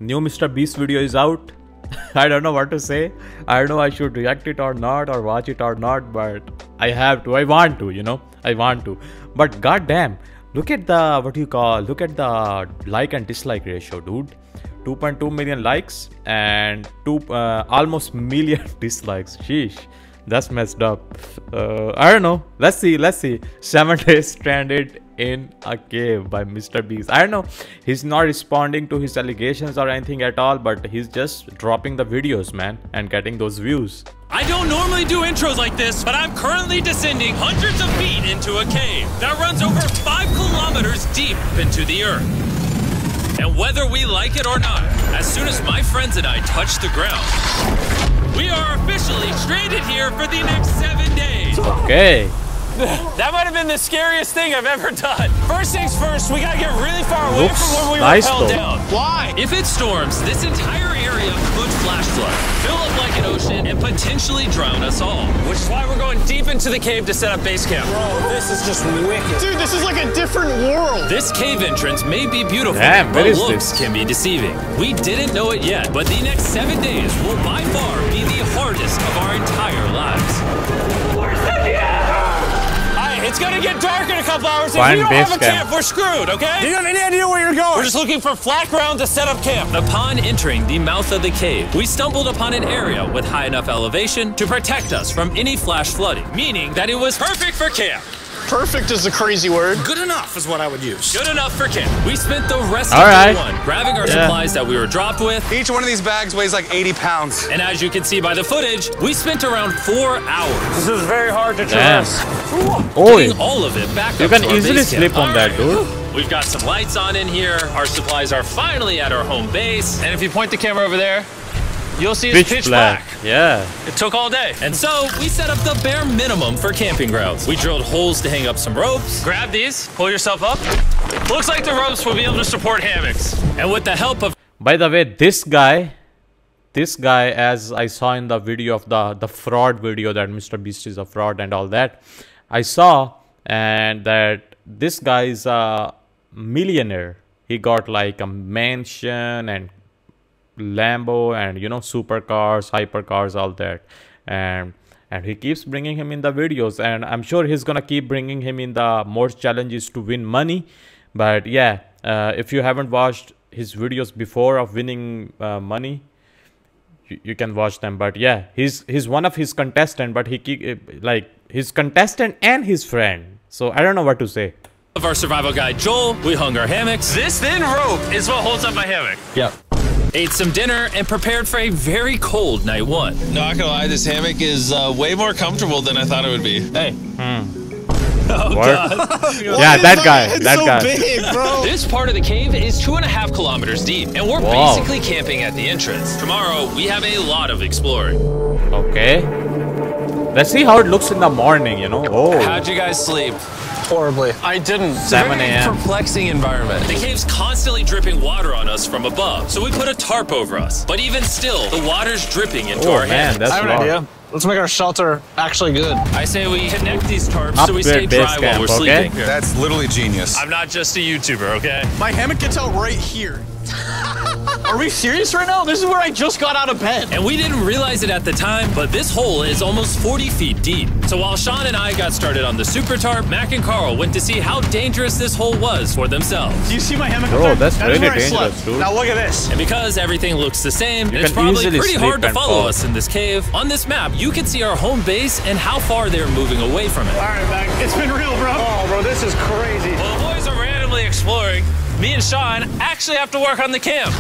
new MrBeast video is out. I don't know what to say. I don't know I should react it or not, or watch it or not, but I have to. I want to, you know. I want to. But goddamn, look at the look at the like and dislike ratio, dude. 2.2 million likes and almost million dislikes. Sheesh, that's messed up. I don't know. Let's see. 7 days stranded in a cave by MrBeast. I don't know. He's not responding to his allegations or anything at all, but he's just dropping the videos, man, and getting those views. I don't normally do intros like this, but I'm currently descending hundreds of feet into a cave that runs over 5 kilometers deep into the earth. And whether we like it or not, as soon as my friends and I touch the ground, we are officially stranded here for the next 7 days. Okay. That might have been the scariest thing I've ever done. First things first, we gotta get really far away from where we were held down. Why? If it storms, this entire area could flash flood, fill up like an ocean, and potentially drown us all. Which is why we're going deep into the cave to set up base camp. Bro, this is just wicked. Dude, this is like a different world. This cave entrance may be beautiful, damn, but looks can be deceiving. We didn't know it yet, but the next 7 days will by far be the hardest of our entire lives. It's gonna get dark in a couple hours. If we don't have a camp, we're screwed, okay? Do you have any idea where you're going? We're just looking for flat ground to set up camp. Upon entering the mouth of the cave, we stumbled upon an area with high enough elevation to protect us from any flash flooding, meaning that it was perfect for camp. Perfect is a crazy word. Good enough is what I would use. Good enough for camp. We spent the rest of day one grabbing our supplies that we were dropped with. Each one of these bags weighs like 80 pounds. And as you can see by the footage, we spent around 4 hours. This is very hard to traverse. Getting all of it back you up can to our easily base camp. sleep on that, dude. We've got some lights on in here. Our supplies are finally at our home base. And if you point the camera over there, you'll see it's pitch black. Yeah. It took all day. And so we set up the bare minimum for camping grounds. We drilled holes to hang up some ropes. Grab these, pull yourself up. Looks like the ropes will be able to support hammocks. And with the help of... By the way, this guy, as I saw in the video of the fraud video that MrBeast is a fraud and all that, I saw and that this guy is a millionaire. He got like a mansion and Lambo and, you know, supercars, hypercars, all that, and he keeps bringing him in the videos, and I'm sure he's gonna keep bringing him in the more challenges to win money. But yeah, if you haven't watched his videos before of winning money, you can watch them. But yeah, he's one of his contestant, but he like his contestant and his friend, so I don't know what to say. Of our survival guide Joel, we hung our hammocks. This thin rope is what holds up my hammock. Yep. Ate some dinner and prepared for a very cold night one. Not gonna lie, this hammock is way more comfortable than I thought it would be. Hey. Oh, God. Yeah, that guy. Big, bro. This part of the cave is 2.5 kilometers deep, and we're basically camping at the entrance. Tomorrow, we have a lot of exploring. Okay. Let's see how it looks in the morning, you know. Oh. How'd you guys sleep? Horribly. I didn't. 7 a.m. Perplexing environment. The cave's constantly dripping water on us from above, so we put a tarp over us. But even still, the water's dripping into our hands. That's I have an idea. Let's make our shelter actually good. I say we connect these tarps so we stay dry while we're sleeping. That's literally genius. I'm not just a YouTuber, okay? My hammock gets out right here. Are we serious right now? This is where I just got out of bed. And we didn't realize it at the time, but this hole is almost 40 feet deep. So while Sean and I got started on the super tarp, Mac and Carl went to see how dangerous this hole was for themselves. Do you see my hammock Bro, up there? that's really dangerous, dude. Now look at this. And because everything looks the same, and You it's can probably easily pretty hard to sleep and follow fall. us in this cave, on this map, you can see our home base and how far they're moving away from it. All right, Mac. It's been real, bro. Oh, bro, this is crazy. While the boys are randomly exploring, me and Sean actually have to work on the camp.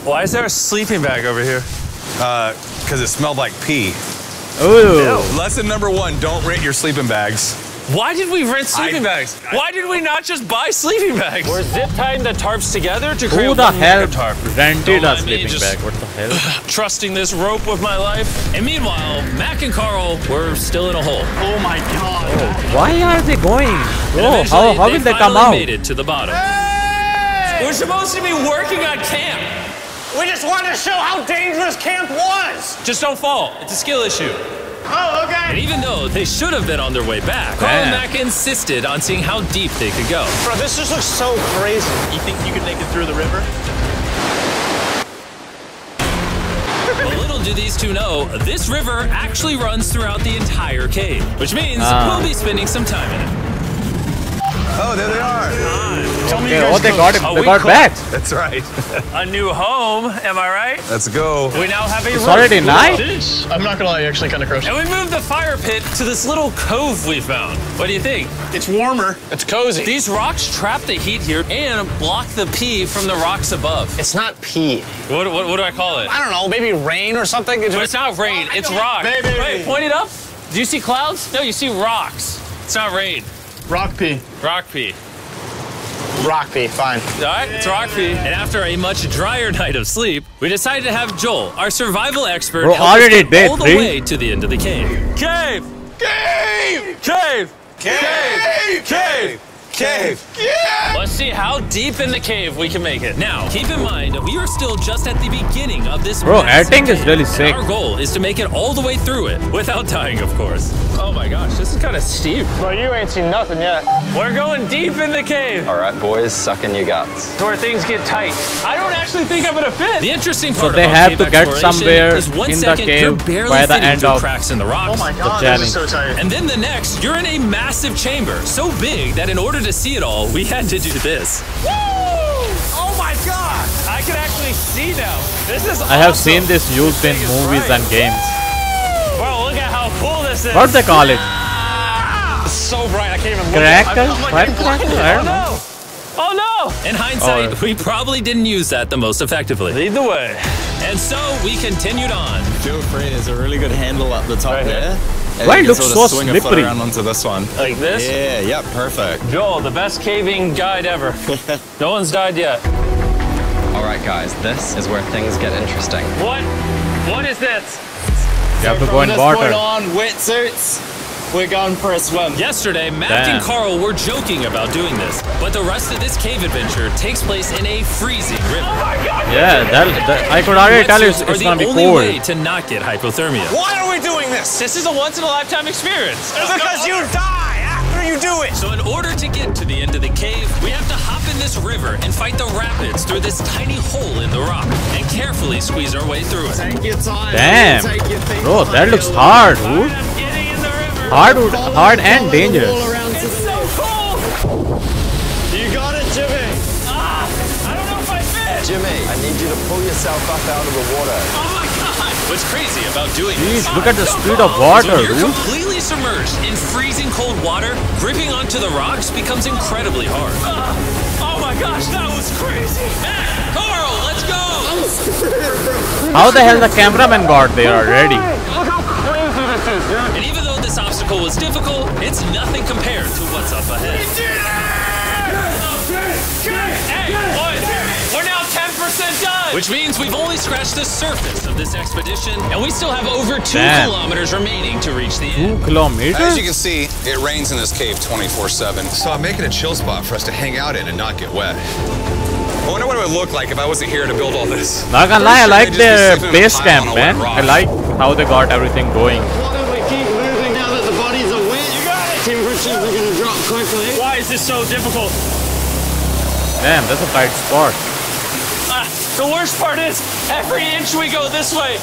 Why is there a sleeping bag over here? Because it smelled like pee. Ooh. Lesson number 1, don't rent your sleeping bags. Why did we rent sleeping bags? Why did we not just buy sleeping bags? We're zip tying the tarps together to create Who the one hell mega tarp. rented Don't a mind me, sleeping just- bag? What the hell? Trusting this rope with my life. And meanwhile, Mac and Carl were still in a hole. Oh my God. Why are they going? And Oh, eventually, how will they come finally out? made it to the bottom. Hey! We're supposed to be working on camp. We just wanted to show how dangerous camp was. Just don't fall. It's a skill issue. Oh, okay. And even though they should have been on their way back, Carl and Damn. Mac insisted on seeing how deep they could go. Bro, this just looks so crazy. You think you could make it through the river? Well, little do these two know, this river actually runs throughout the entire cave, which means we'll be spending some time in it. Oh, there they are. Okay, they got him. They got back. That's right. A new home, am I right? Let's go. We now have a It's roof. already night. I'm not gonna lie, actually kind of gross. And we moved the fire pit to this little cove we found. What do you think? It's warmer. It's cozy. These rocks trap the heat here and block the pee from the rocks above. It's not pee. What do I call it? I don't know, maybe rain or something. But it's not rain, it's rock. Baby. Wait, point it up. Do you see clouds? No, you see rocks. It's not rain. Rock pee. Rock pee. Rock pee, fine. All right, it's rock pee. And after a much drier night of sleep, we decided to have Joel, our survival expert, Bro, help us already get dead, all the three. way to the end of the cave. Cave! Cave! Cave! Cave! Cave! Cave! Yeah! Let's see how deep in the cave we can make it. Now, keep in mind, we are still just at the beginning of this Bro, massive editing is cave, really and sick. Our goal is to make it all the way through it without dying, of course. Oh my gosh, this is kind of steep. Well, you ain't seen nothing yet. We're going deep in the cave. All right, boys, suck in your guts. To where things get tight. I don't actually think I'm gonna fit. The interesting part they about have cave to get exploration somewhere is one in the second you're cave barely by the fitting end through of cracks in the rocks. Oh my god, challenge. this is so tight. And then the next, you're in a massive chamber, so big that in order to see it all, we had to do this. Woo! Oh my god! I can actually see now. This is I have awesome. seen this used in thing is movies bright. and games. Bro, look at how cool this is. What do they call it? It's so bright, I can't even look Cracker? at it. Firecracker? I don't know. Oh no! In hindsight, we probably didn't use that the most effectively. Lead the way. And so we continued on. Feel free, there's a really good handle up the top there. And Why you it can looks sort so of swing a foot slippery? around onto this one. Like this? Yeah, yep, perfect. Joel, the best caving guide ever. No one's died yet. All right, guys, this is where things get interesting. What? What is this? You have to go in From this point water. on, wetsuits, we're going for a swim. Yesterday, Matt and Damn. Carl were joking about doing this, but the rest of this cave adventure takes place in a freezing river. Yeah, I could already tell you it's Wetsuits are gonna the be only way cold. to not get hypothermia. Why are we doing this? This is a once-in-a-lifetime experience. Because you die after you do it. So in order to get to the end of the cave, we have to hop in this river and fight the rapids through this tiny hole in the rock and carefully squeeze our way through it. Take your time. Damn. Take your thing. Bro, that looks hard, dude. I'm getting in the river. Hard and dangerous. It's so cool. You got it, Jimmy. I don't know if I fit. Jimmy, I need you to pull yourself up out of the water. Oh my god. What's crazy about doing this? Jeez, look at the speed of water, When you're dude. completely submerged in freezing cold water, gripping onto the rocks becomes incredibly hard. Oh my gosh, that was crazy. Matt, Carl, let's go. How the hell the cameraman got there already? Look how crazy this is, dude. And even though this obstacle was difficult, it's nothing compared to what's up ahead. Hey, boys, we're now 10% done. Which means we've only scratched the surface of this expedition, and we still have over 2 Damn. kilometers remaining to reach the end. 2 kilometers? As you can see, it rains in this cave 24/7. So I'm making a chill spot for us to hang out in and not get wet. I wonder what it would look like if I wasn't here to build all this. Not gonna lie, I like Just be their sitting in a base pile camp, on a man. wet rock. I like how they got everything going. Why don't we keep moving now that the bodies are wet? You got it. Temperatures are going to drop quickly. Why is this so difficult? Damn, that's a tight spot. The worst part is, every inch we go this way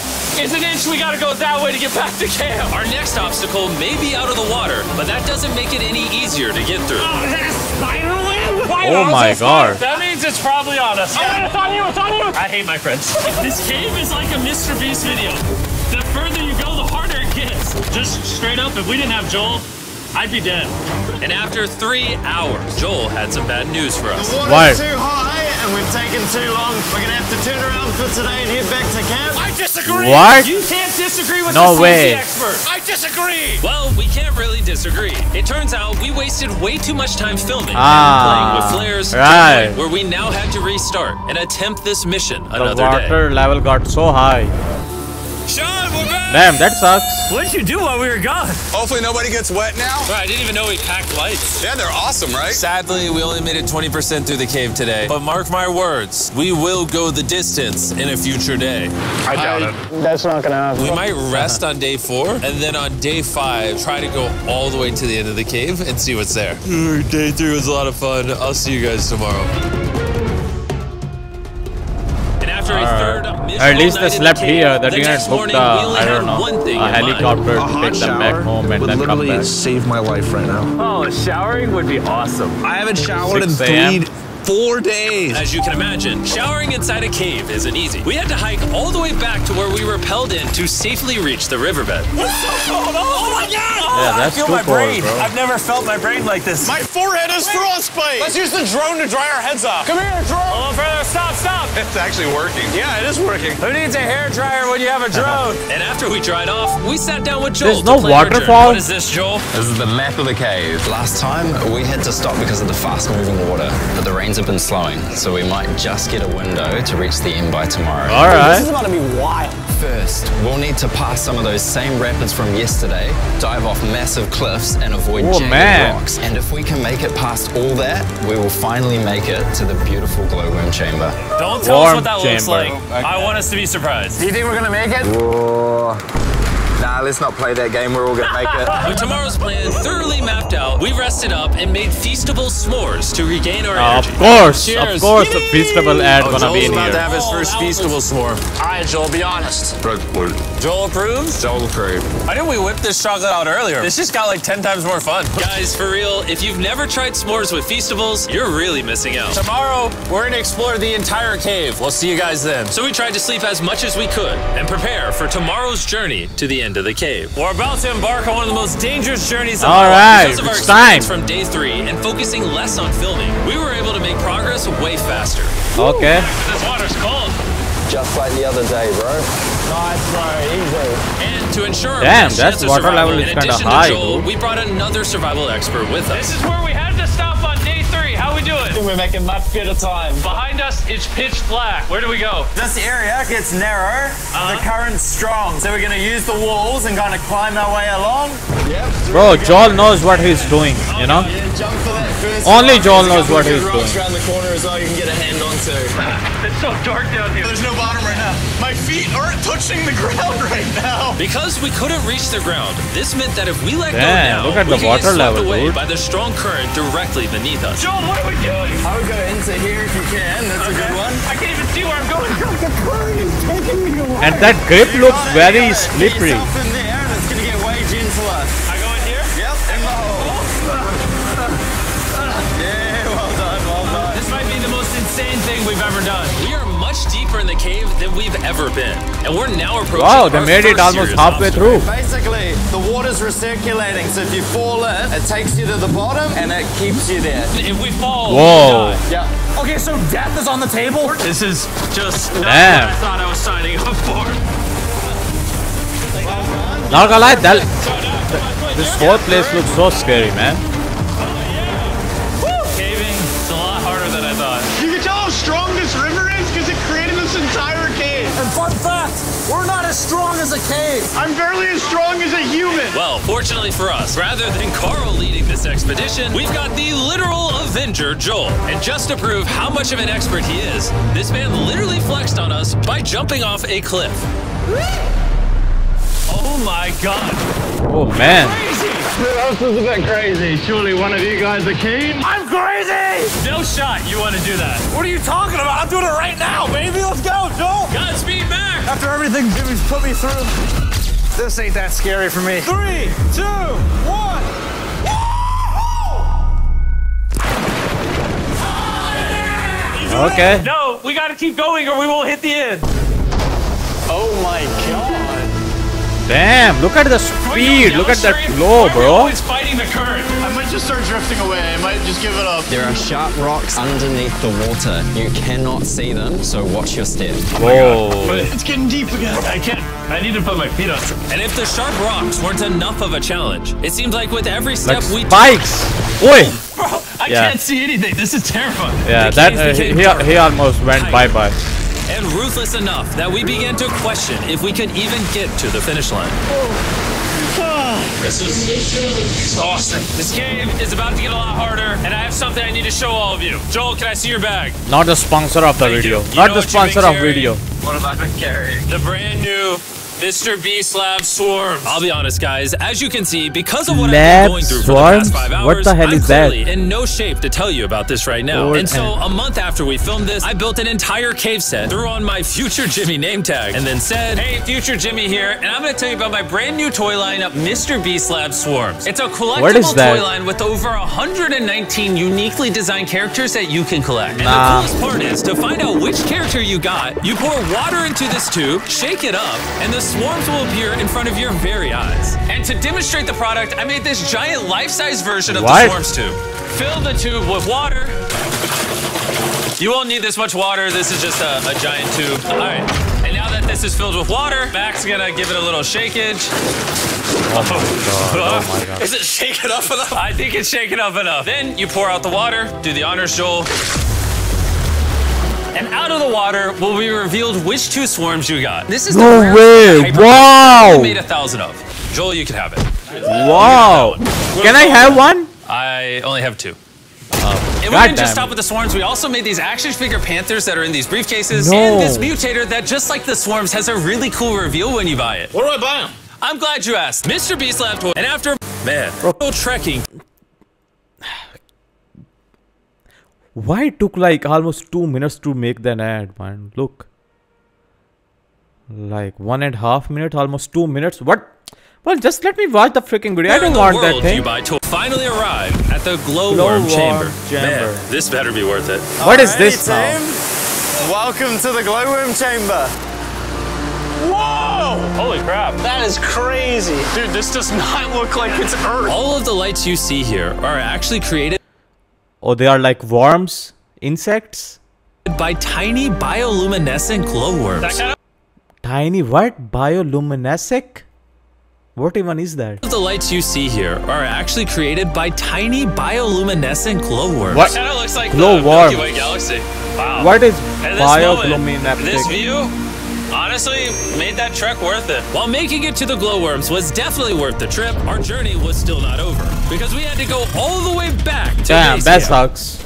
is an inch we gotta go that way to get back to camp. Our next obstacle may be out of the water, but that doesn't make it any easier to get through. Is that a spider web? Oh my god. That means it's probably on us. It's on you, it's on you. I hate my friends. This cave is like a MrBeast video. The further you go, the harder it gets. Just straight up, if we didn't have Joel, I'd be dead. And after 3 hours, Joel had some bad news for us. The water's Why? too high and we've taken too long. We're going to have to turn around for today and head back to camp. I disagree. What? You can't disagree with No the way. safety expert. I disagree. Well, we can't really disagree. It turns out we wasted way too much time filming Ah, and playing with flares to the right. point where we now had to restart and attempt this mission The another water level got so high. Sean, we're back! Damn, that sucks. What did you do while we were gone? Hopefully nobody gets wet now. Bro, I didn't even know we packed lights. Yeah, they're awesome, right? Sadly, we only made it 20% through the cave today. But mark my words, we will go the distance in a future day. I doubt it. That's not gonna happen. We might rest on day 4, and then on day 5, try to go all the way to the end of the cave and see what's there. Day 3 was a lot of fun. I'll see you guys tomorrow. After a third miserable At least they night in slept the cave, here. They the didn't next book morning, the, we only I don't had know, one thing a in mind. helicopter A to hot take them back shower home and would then come literally back. save my life right now. Oh, showering would be awesome. I haven't showered in 6 a.m. 4 days. As you can imagine, showering inside a cave isn't easy. We had to hike all the way back to where we rappelled in to safely reach the riverbed. It's so cold. Oh my God. Yeah, that's I feel too my cold, brain. bro. I've never felt my brain like this. My forehead is frostbite. Let's use the drone to dry our heads off. Come here, drone. A little further. Stop, stop. It's actually working. Yeah, it is working. Who needs a hair dryer when you have a drone? And after we dried off, we sat down with Joel There's to no plan our journey. waterfall? What is this, Joel? This is the map of the cave. Last time, we had to stop because of the fast-moving water, but the rains have been slowing, so we might just get a window to reach the end by tomorrow. All right. about to be wild. First, we'll need to pass some of those same rapids from yesterday, dive off massive cliffs, and avoid Oh, jagged man. rocks. And if we can make it past all that, we will finally make it to the beautiful glowworm chamber. Don't tell us Warm what that looks chamber. like. I want us to be surprised. Do you think we're gonna make it? Nah, let's not play that game. We're all gonna make it. With tomorrow's plan thoroughly mapped out, we rested up and made feastable s'mores to regain our energy. Of course, Cheers. the feastable ad gonna be in Joel's about to here. have his first feastable s'more. All right, Joel, be honest. Joel approves? Joel approved. Why didn't we whip this chocolate out earlier? This just got like 10 times more fun. Guys, for real, if you've never tried s'mores with feastables, you're really missing out. Tomorrow, we're gonna explore the entire cave. We'll see you guys then. So we tried to sleep as much as we could and prepare for tomorrow's journey to the end of the cave. We're about to embark on one of the most dangerous journeys of All all. right, Because of our it's time. experience from day 3 and focusing less on filming, we were able to make progress way faster. Okay. This water's cold. Just like the other day, bro. Nice, bro. Easy. And to ensure our Damn, best that chance of water survival, level is in kinda addition high, to Joel, dude. we brought another survival expert with us. This is where we had to stop on day 3. How we doing? We're making much better time. Behind us, it's pitch black. Where do we go? This area gets narrow, the current's strong, so we're going to use the walls and kind of climb our way along. Bro, Joel knows what he's doing, you know? Yeah, jump for that first Only rock. Joel There's a knows couple what of he's good rocks doing. around the corner as well you can get a hand onto. It's so dark down here. There's no bottom right now. My feet aren't touching the ground right now. Because we couldn't reach the ground, this meant that if we let go Damn, now, look at we the could water get swept level, away dude. by the strong current directly beneath us. Joel, what are we doing? I would go into here if you can, that's a good one. I can't even see where I'm going. And that grip looks Right, very you got it. Get slippery. yourself in there and it's going to get way gentler. I go in here? Yep, in the hole. Yeah, well done, well done. This might be the most insane thing we've ever done. We are much deeper in the cave than we've ever been, and we're now approaching Wow, they our made it first almost serious halfway obstacle. through. Basically, the water's recirculating, so if you fall in, it takes you to the bottom and it keeps you there. If we fall, Whoa. we die. Yeah. Okay, so death is on the table? This is just not Damn. what I thought I was signing up for. Not gonna lie, this whole place looks so scary, man. Caving is a lot harder than I thought. You can tell how strong this river is because it created this entire cave. And fun fact, we're not as strong as a cave. I'm barely as strong as a human. Well, fortunately for us, rather than Carl leading this expedition, we've got the literal Avenger, Joel. And just to prove how much of an expert he is, this man literally flexed on us by jumping off a cliff. Oh my God. Oh, man. This is a bit crazy. Surely one of you guys are keen? I'm crazy! No shot you want to do that. What are you talking about? I'm doing it right now, baby. Let's go, Joel. Godspeed, Mac! After everything Jimmy's put me through, this ain't that scary for me. 3, 2, 1. Okay. No, we gotta keep going or we won't hit the end. Oh my God. Damn, look at the speed. Look at that flow, Why are we bro. always fighting the current? I might just start drifting away. I might just give it up. There are sharp rocks underneath the water. You cannot see them, so watch your step. Whoa. It's getting deep again. I can't. I need to put my feet on. And if the sharp rocks weren't enough of a challenge, it seems like with every step Like we spikes. Oi. Bro, I Yeah. can't see anything. This is terrifying. Yeah, The that caves became he dark, almost went tight, bye-bye. and ruthless enough that we began to question if we could even get to the finish line. This is exhausting. This game is about to get a lot harder, and I have something I need to show all of you. Joel, can I see your bag? Not the sponsor of the Thank video. you. You Not know the what you've been sponsor of carrying? video. What have I been carrying? The brand new MrBeast Lab Swarms. I'll be honest, guys. As you can see, because of what I've Lab been going through for the Swarms? past 5 hours, What the hell I'm is that? clearly in no shape to tell you about this right now. Lord, And so, a month after we filmed this, I built an entire cave set, threw on my Future Jimmy name tag, and then said, "Hey, Future Jimmy here, and I'm going to tell you about my brand new toy line, MrBeast Lab Swarms. It's a collectible toy line with over 119 uniquely designed characters that you can collect. And the coolest part is, to find out which character you got, you pour water into this tube, shake it up, and the swarms will appear in front of your very eyes. And to demonstrate the product, I made this giant life-size version of the swarms tube. Fill the tube with water. You won't need this much water. This is just a giant tube. All right. And now that this is filled with water, Mac's gonna give it a little shakeage. Oh my god. Oh my god. Is it shaken up enough? I think it's shaken up enough. Then you pour out the water, do the honors, Joel. And out of the water will be revealed which 2 swarms you got. This is no way! Wow! I made 1,000 of. Joel, you can have it. Wow! Can I have one? I only have 2. And we didn't just stop with the swarms. We also made these action figure panthers that are in these briefcases, and this mutator that, just like the swarms, has a really cool reveal when you buy it. Where do I buy them? I'm glad you asked. MrBeast Lab Toy. And after, man, trekking. Why it took like almost 2 minutes to make that ad, man? Look. Like 1.5 minutes, almost 2 minutes. What? Well, just let me watch the freaking video. I don't want that thing. You buy finally arrived at the glowworm chamber. Man, this better be worth it. What is this now? Welcome to the glowworm chamber. Whoa! Holy crap. That is crazy. Dude, this does not look like it's Earth. All of the lights you see here are actually created. Oh, they are like worms? Insects? By tiny bioluminescent glowworms. Tiny what? Bioluminescent? What even is that? The lights you see here are actually created by tiny bioluminescent glowworms. What? Kind of looks like glowworms? the Milky Way galaxy. Wow. What is bioluminescent? This view, honestly, made that trek worth it. While making it to the glowworms was definitely worth the trip, our journey was still not over because we had to go all the way back to damn, that sucks.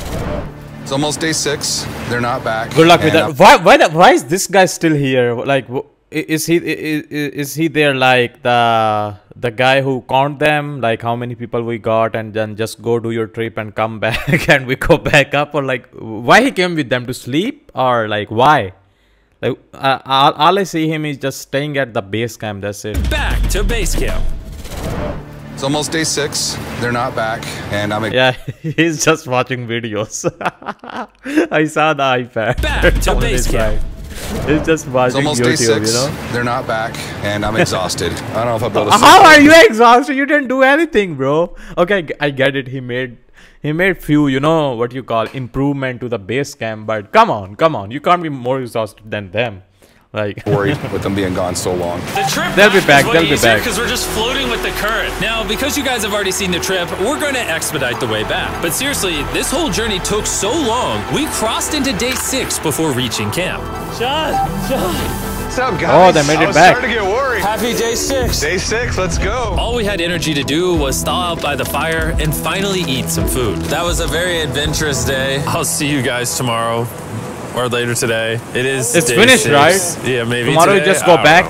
It's almost day 6. They're not back. Good luck with that. Why is this guy still here? Like, is he there like the guy who count them, like how many people we got, and then just go do your trip and come back and we go back up? Or like, why he came with them to sleep, or like why? Like all I see him is just staying at the base camp. That's it. Back to base camp. It's almost day 6. They're not back, and I'm yeah. He's just watching videos. I saw the iPad. Back to base camp. He's just watching it's almost YouTube, day 6. you know? They're not back, and I'm exhausted. I don't know if I'll be able to. How are you exhausted? You didn't do anything, bro. Okay, I get it. He made few, you know, what you call improvement to the base camp. But come on, you can't be more exhausted than them. Like worried with them being gone so long. The trip they'll be back. They'll be back because we're just floating with the current. Now, because you guys have already seen the trip, we're going to expedite the way back. But seriously, this whole journey took so long. We crossed into day 6 before reaching camp. John. What's up, guys? Oh, they made it back. I was starting to get worried. Happy day 6. Day 6. Let's go. All we had energy to do was thaw out by the fire and finally eat some food. That was a very adventurous day. I'll see you guys tomorrow. Or later today. It's finished, 6. right? Yeah, maybe tomorrow today. We just go back.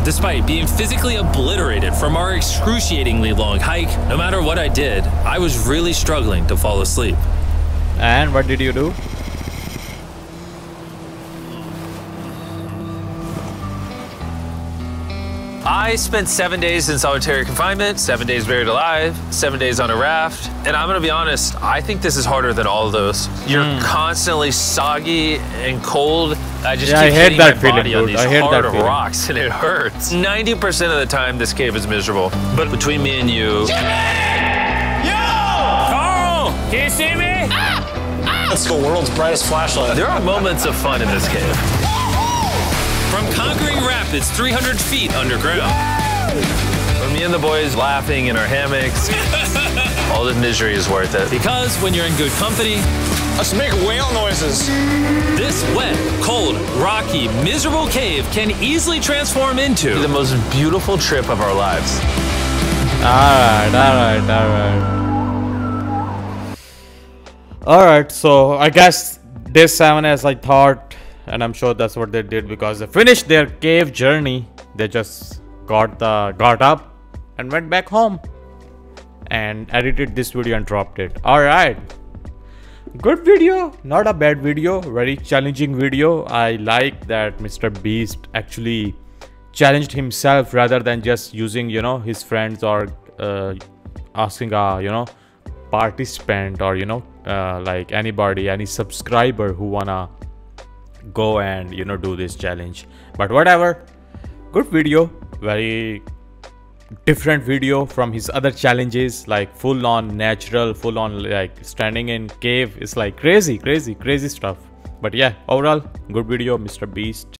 Despite being physically obliterated from our excruciatingly long hike, no matter what I did, I was really struggling to fall asleep. And what did you do? I spent 7 days in solitary confinement, 7 days buried alive, 7 days on a raft, and I'm gonna be honest, I think this is harder than all of those. You're constantly soggy and cold. I just keep hitting my body on these hard rocks, and it hurts. 90% of the time, this cave is miserable. But between me and you... Jimmy! Yo! Carl! Can you see me? That's the world's brightest flashlight. There are moments of fun in this cave. From conquering rapids 300 feet underground. For me and the boys laughing in our hammocks. All the misery is worth it. Because when you're in good company, let's make whale noises. This wet, cold, rocky, miserable cave can easily transform into the most beautiful trip of our lives. Alright, so I guess day 7, as I thought, and I'm sure that's what they did, because they finished their cave journey they just got up and went back home and edited this video and dropped it. All right, good video, not a bad video, very challenging video. I like that MrBeast actually challenged himself rather than just using, you know, his friends or asking a, you know, participant or, you know, like anybody, any subscriber who wanna go and, you know, do this challenge. But whatever, good video, very different video from his other challenges, like full on natural, full on like standing in cave. It's like crazy stuff. But yeah, overall good video, MrBeast.